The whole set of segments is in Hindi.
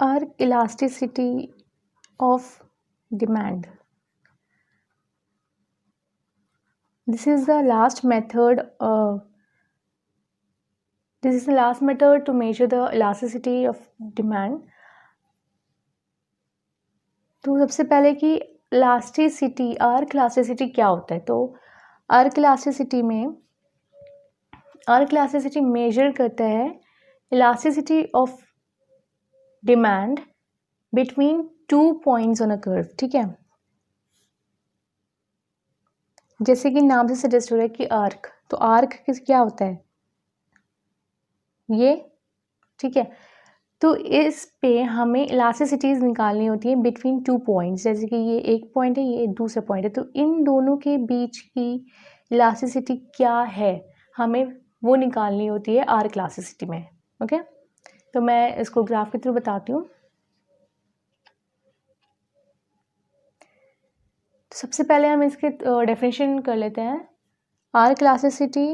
Arc elasticity of demand. This is the last method. This is the last method to measure the elasticity of demand. तो सबसे पहले कि इलास्टिसिटी, आर्क इलास्टिसिटी क्या होता है? तो आर्क इलास्टिसिटी मेजर करता है elasticity of demand between 2 points on a curve. ठीक है, जैसे कि नाम से सजेस्ट हो रहा है कि आर्क, तो आर्क क्या होता है? ये. ठीक है, तो इस पे हमें इलास्टिसिटीज निकालनी होती है बिटवीन 2 पॉइंट्स. जैसे कि ये एक पॉइंट है, ये दूसरा पॉइंट है, तो इन दोनों के बीच की इलास्टिसिटी क्या है, हमें वो निकालनी होती है आर्क इलास्टिसिटी में. ओके, तो मैं इसको ग्राफ के थ्रू बताती हूँ. तो सबसे पहले हम इसके डेफिनेशन कर लेते हैं. Arc elasticity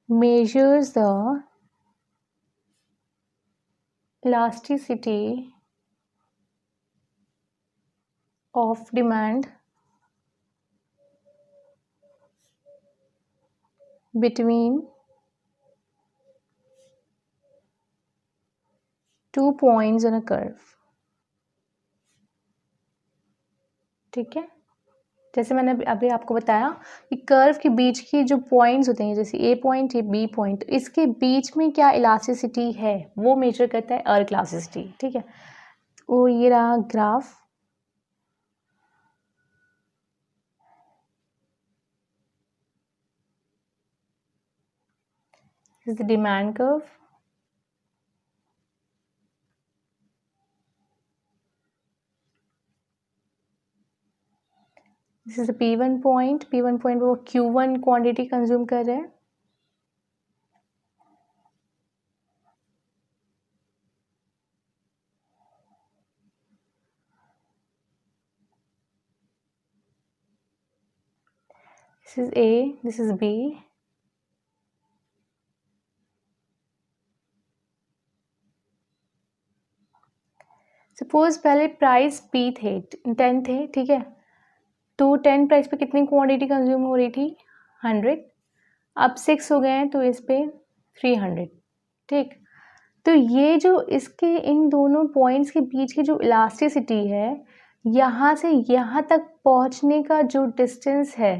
measures the elasticity of demand between 2 points on a curve. ठीक है, जैसे मैंने अभी आपको बताया कि कर्व के बीच की जो पॉइंट्स होते हैं, जैसे ए पॉइंट या बी पॉइंट, इसके बीच में क्या इलास्टिसिटी है वो मेजर करता है आर्क इलास्टिसिटी. ठीक है, वो ये रहा graph. This is the demand curve. This is the P1 point. P1 point वो Q1 क्वांटिटी कंज्यूम कर रहे हैं. This is A, this is B. Suppose पहले प्राइस P थे, 10 थे. ठीक है, तो 10 प्राइस पे कितनी क्वांटिटी कंज्यूम हो रही थी? 100. अब 6 हो गए हैं तो इस पे 300. ठीक, तो ये जो इसके इन दोनों पॉइंट्स के बीच की जो इलास्टिसिटी है, यहाँ से यहाँ तक पहुँचने का जो डिस्टेंस है,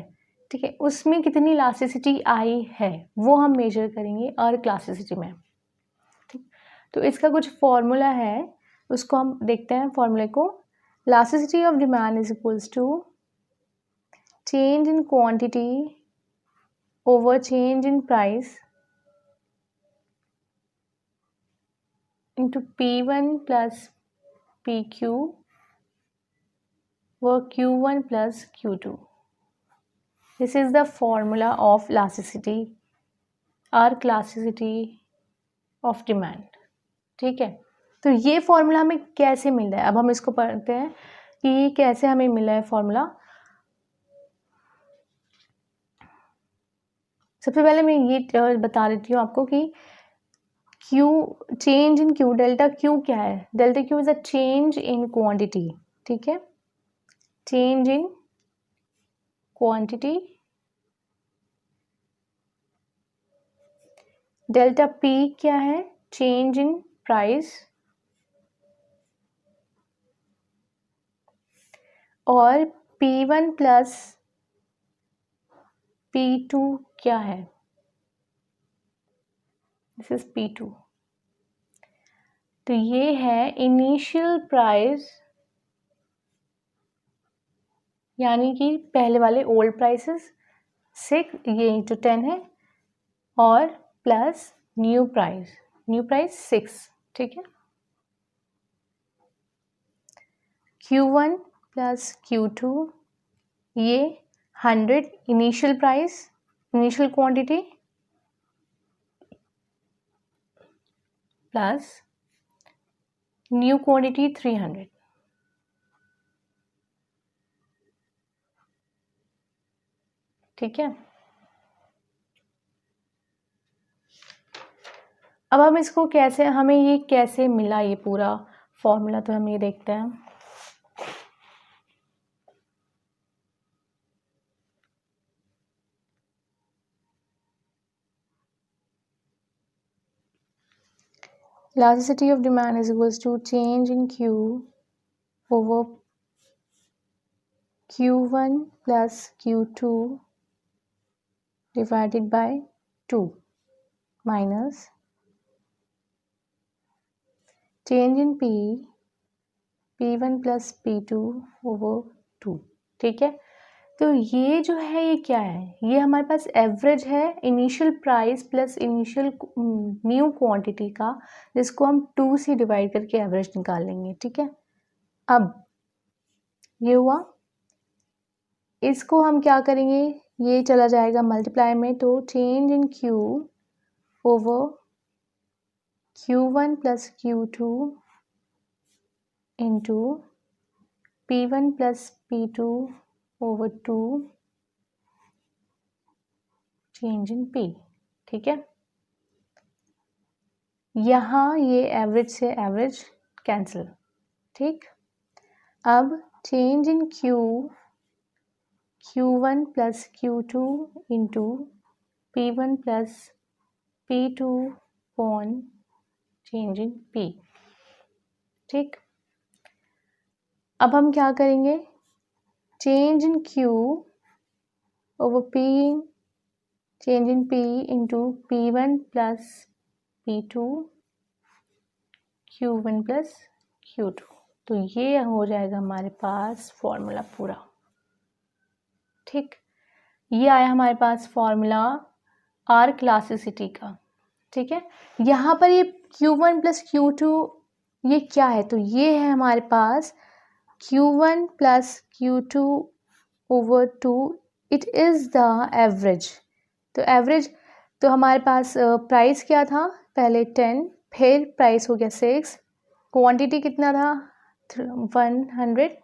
ठीक है, उसमें कितनी इलास्टिसिटी आई है वो हम मेजर करेंगे आर्क इलास्टिसिटी में. ठीक, तो इसका कुछ फॉर्मूला है, उसको हम देखते हैं फॉर्मूले को. Elasticity of demand is equals to change in quantity over change in price into P1 plus PQ over Q1 plus Q2. This is the formula of elasticity, arc elasticity of demand. ठीक है, तो ये फॉर्मूला हमें कैसे मिल रहा है? अब हम इसको पढ़ते हैं कि कैसे हमें मिला है फॉर्मूला. सबसे पहले मैं ये बता देती हूँ आपको कि Q, change in Q, delta Q क्या है? Delta Q is a change in quantity. ठीक है, change in quantity. Delta P क्या है? Change in price. और P1 प्लस P2 क्या है? This is P2. तो ये है इनिशियल प्राइस, यानी कि पहले वाले ओल्ड प्राइसेस 6, ये इंटू 10 है, और प्लस न्यू प्राइस 6. ठीक है, Q1 प्लस Q2, ये 100 initial price, initial quantity, plus new quantity 300. ठीक है। अब हम इसको कैसे, हमें ये कैसे मिला ये पूरा फॉर्मूला, तो हम ये देखते हैं। Elasticity of demand is equals to change in Q over Q1 plus Q2 divided by 2 minus change in P1 plus P2 over 2। ठीक है, तो ये जो है ये क्या है, ये हमारे पास एवरेज है initial price plus initial new quantity का, जिसको हम 2 से डिवाइड करके एवरेज निकाल लेंगे। ठीक है, अब ये हुआ, इसको हम क्या करेंगे, ये चला जाएगा मल्टीप्लाई में, तो change in Q over Q1 plus Q2 into P1 plus P2 over 2 change in P। ठीक है, यहाँ ये एवरेज से एवरेज कैंसिल। ठीक, अब change in Q1 plus Q2 into P1 plus P2 upon change in P। ठीक, अब हम क्या करेंगे, change in Q over P change in P into P1 plus P2 Q1 plus Q2। तो ये हो जाएगा हमारे पास फॉर्मूला पूरा। ठीक, ये आया हमारे पास फॉर्मूला आर क्लासिसिटी का। ठीक है, यहाँ पर ये Q1 प्लस Q2 ये क्या है, तो ये है हमारे पास Q1 plus Q2 over 2, it is the average. तो एवरेज, तो हमारे पास प्राइस क्या था पहले 10, फिर प्राइस हो गया 6, क्वांटिटी कितना था 100,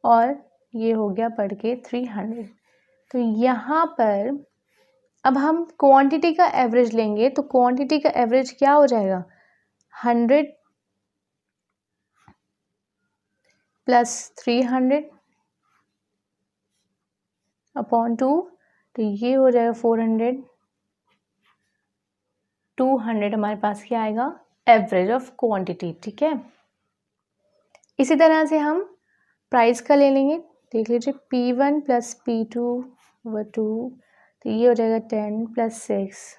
और ये हो गया बढ़ के 300। तो यहाँ पर अब हम क्वांटिटी का एवरेज लेंगे, तो क्वांटिटी का एवरेज क्या हो जाएगा 100 प्लस 300 अपॉन 2, तो ये हो जाएगा 400। 200 हमारे पास क्या आएगा एवरेज ऑफ क्वांटिटी। ठीक है, इसी तरह से हम प्राइस का ले लेंगे। देख लीजिए P1 प्लस P2 ओवर 2, तो ये हो जाएगा 10 प्लस 6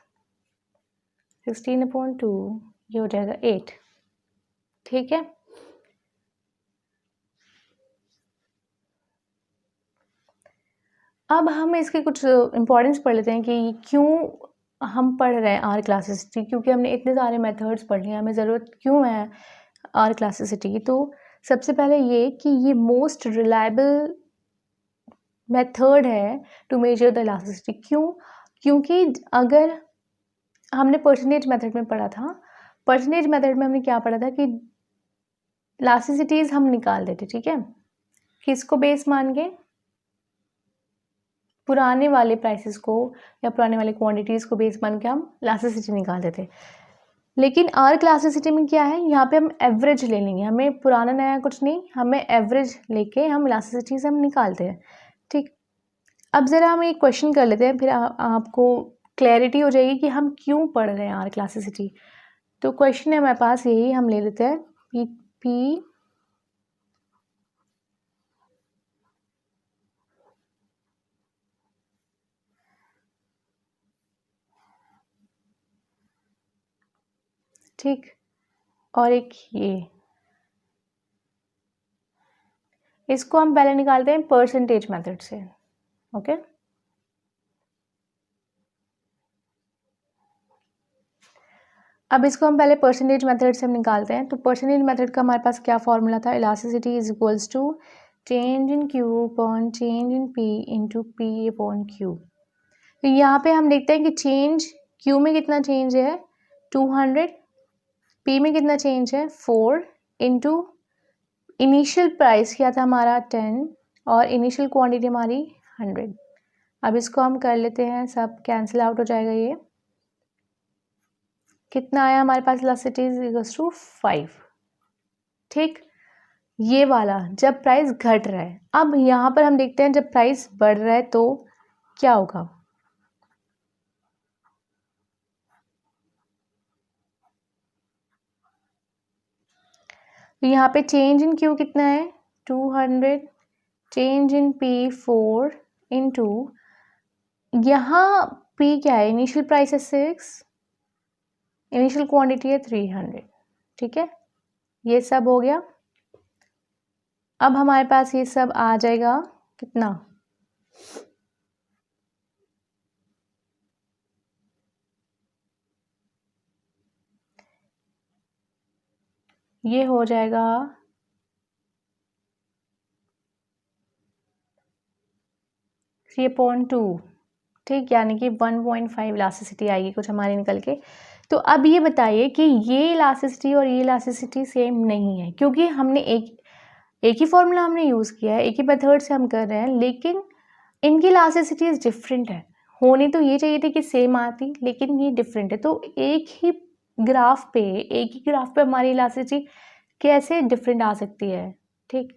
16 अपॉन 2, ये हो जाएगा 8। ठीक है, अब हम इसके कुछ इम्पोर्टेंस पढ़ लेते हैं कि क्यों हम पढ़ रहे हैं आर क्लासिसिटी, क्योंकि हमने इतने सारे मेथड्स पढ़ लिए, हमें ज़रूरत क्यों है आर क्लासिसिटी की। तो सबसे पहले ये कि ये मोस्ट रिलायबल मेथड है टू मेजर द इलास्टिसिटी। क्यों, क्योंकि अगर हमने परसेंटेज मेथड में पढ़ा था, परसेंटेज मेथड में हमने क्या पढ़ा था कि इलास्टिसिटीज़ हम निकाल देते। ठीक है, किसको बेस मान के, पुराने वाले प्राइसेस को या पुराने वाले क्वांटिटीज़ को बेस मान के हम इलास्टिसिटी निकाल देते। लेकिन आर क्लासिसिटी में क्या है, यहाँ पे हम एवरेज ले लेंगे, हमें पुराना नया कुछ नहीं, हमें एवरेज लेके हम इलास्टिसिटी से हम निकालते हैं। ठीक, अब ज़रा हम एक क्वेश्चन कर लेते हैं, फिर आपको क्लैरिटी हो जाएगी कि हम क्यों पढ़ रहे हैं आर क्लासिसिटी। तो क्वेश्चन है हमारे पास यही, हम ले लेते हैं P ठीक, और एक ये, इसको हम पहले निकालते हैं परसेंटेज मेथड से। ओके, अब इसको हम पहले परसेंटेज मेथड से हम निकालते हैं। तो परसेंटेज मेथड का हमारे पास क्या फॉर्मूला था, elasticity is equals to change in Q upon change in P into P upon Q। तो यहाँ पे हम देखते हैं कि चेंज Q में कितना चेंज है 200, P में कितना चेंज है 4 इंटू इनिशियल प्राइस क्या था हमारा 10 और इनिशियल क्वांटिटी हमारी 100। अब इसको हम कर लेते हैं, सब कैंसिल आउट हो जाएगा। ये कितना आया हमारे पास, इलास्टिसिटी इज इक्वल्स टू 5। ठीक, ये वाला जब प्राइस घट रहा है। अब यहाँ पर हम देखते हैं जब प्राइस बढ़ रहा है तो क्या होगा। तो यहाँ पे चेंज इन क्यू कितना है 200, चेंज इन पी 4 इंटू, यहाँ पी क्या है, इनिशियल प्राइस है 6, इनिशियल क्वांटिटी है 300। ठीक है, ये सब हो गया। अब हमारे पास ये सब आ जाएगा कितना, ये हो जाएगा 3/2। ठीक, यानी कि 1.5 इलास्टिसिटी आएगी कुछ हमारी निकल के। तो अब ये बताइए कि ये इलास्टिसिटी और ये इलास्टिसिटी सेम नहीं है, क्योंकि हमने एक ही फॉर्मूला हमने यूज़ किया है, एक ही मेथड से हम कर रहे हैं, लेकिन इनकी इलास्टिसिटी डिफरेंट है। होनी तो ये चाहिए थी कि सेम आती, लेकिन ये डिफरेंट है। तो एक ही ग्राफ पे हमारी इलास्टिसिटी कैसे डिफरेंट आ सकती है। ठीक,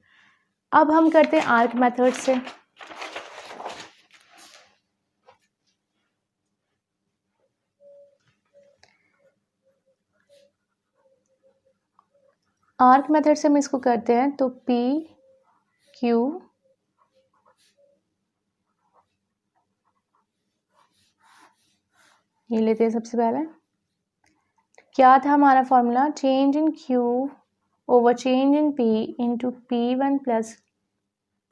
अब हम करते हैं आर्क मेथड से। आर्क मेथड से हम इसको करते हैं, तो P Q ये लेते हैं सबसे पहले। क्या था हमारा formula, change in Q over change in P into P1 plus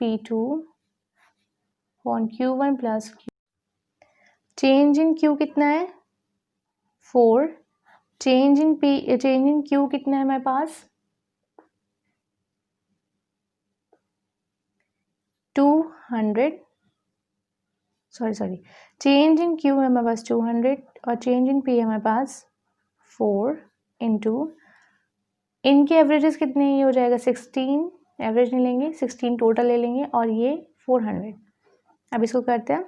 P2 upon Q1 plus Q। Change in Q कितना है 4, चेंज इन Q कितना है हमारे पास 200, सॉरी चेंज इन Q है हमारे पास 200 और चेंज इन P है हमारे पास 4 इंटू, इनके एवरेजेस कितने, ये हो जाएगा 16, एवरेज नहीं लेंगे 16 टोटल ले लेंगे, और ये 400। अब इसको करते हैं,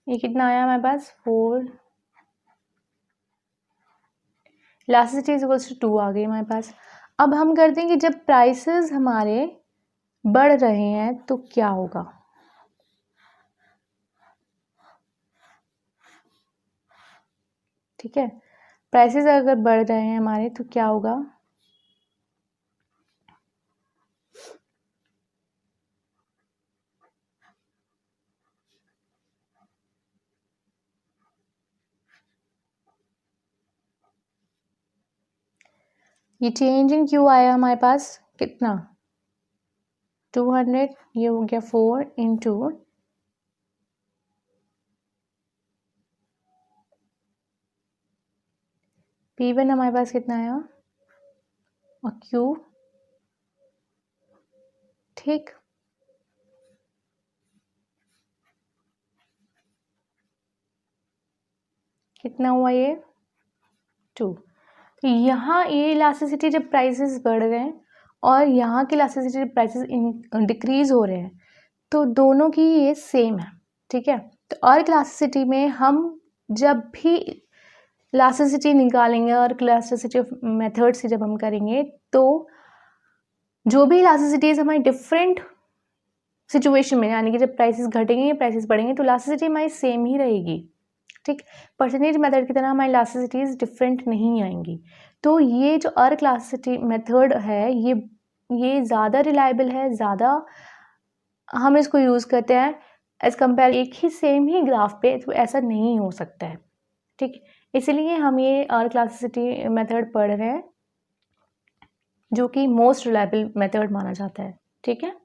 ये कितना आया हमारे पास 4, इलास्टिसिटी इक्वल्स टू 2 आ गई हमारे पास। अब हम करते हैं कि जब प्राइसेस हमारे बढ़ रहे हैं तो क्या होगा। ठीक है, प्राइसेस अगर बढ़ रहे हैं हमारे तो क्या होगा, ये चेंज इन क्यू आया हमारे पास कितना 200, ये हो गया 4 इंटू, P1 हमारे पास कितना आया और Q। ठीक, कितना हुआ ये 2। तो यहाँ ये इलास्टिसिटी जब प्राइसेस बढ़ रहे हैं और यहाँ की इलास्टिसिटी जब प्राइसेस डिक्रीज हो रहे हैं तो दोनों की ये सेम है। ठीक है, तो और इलास्टिसिटी में हम जब भी इलास्टिसिटी निकालेंगे और इलास्टिसिटी मेथड से जब हम करेंगे तो जो भी इलास्टिसिटीज हमारी डिफरेंट सिचुएशन में, यानी कि जब प्राइसेस घटेंगे प्राइसेस बढ़ेंगे तो इलास्टिसिटी हमारी सेम ही रहेगी। ठीक, परसेंटेज मेथड की तरह हमारी इलास्टिसिटीज डिफरेंट नहीं आएंगी। तो ये जो अर्क इलास्टिसिटी मेथड है ये ज़्यादा रिलायबल है, ज़्यादा हम इसको यूज़ करते हैं एज कम्पेयर एक ही सेम ही ग्राफ पे, तो ऐसा नहीं हो सकता है। ठीक, इसलिए हम ये अर्क इलास्टिसिटी मेथड पढ़ रहे हैं जो कि मोस्ट रिलायबल मेथड माना जाता है। ठीक है।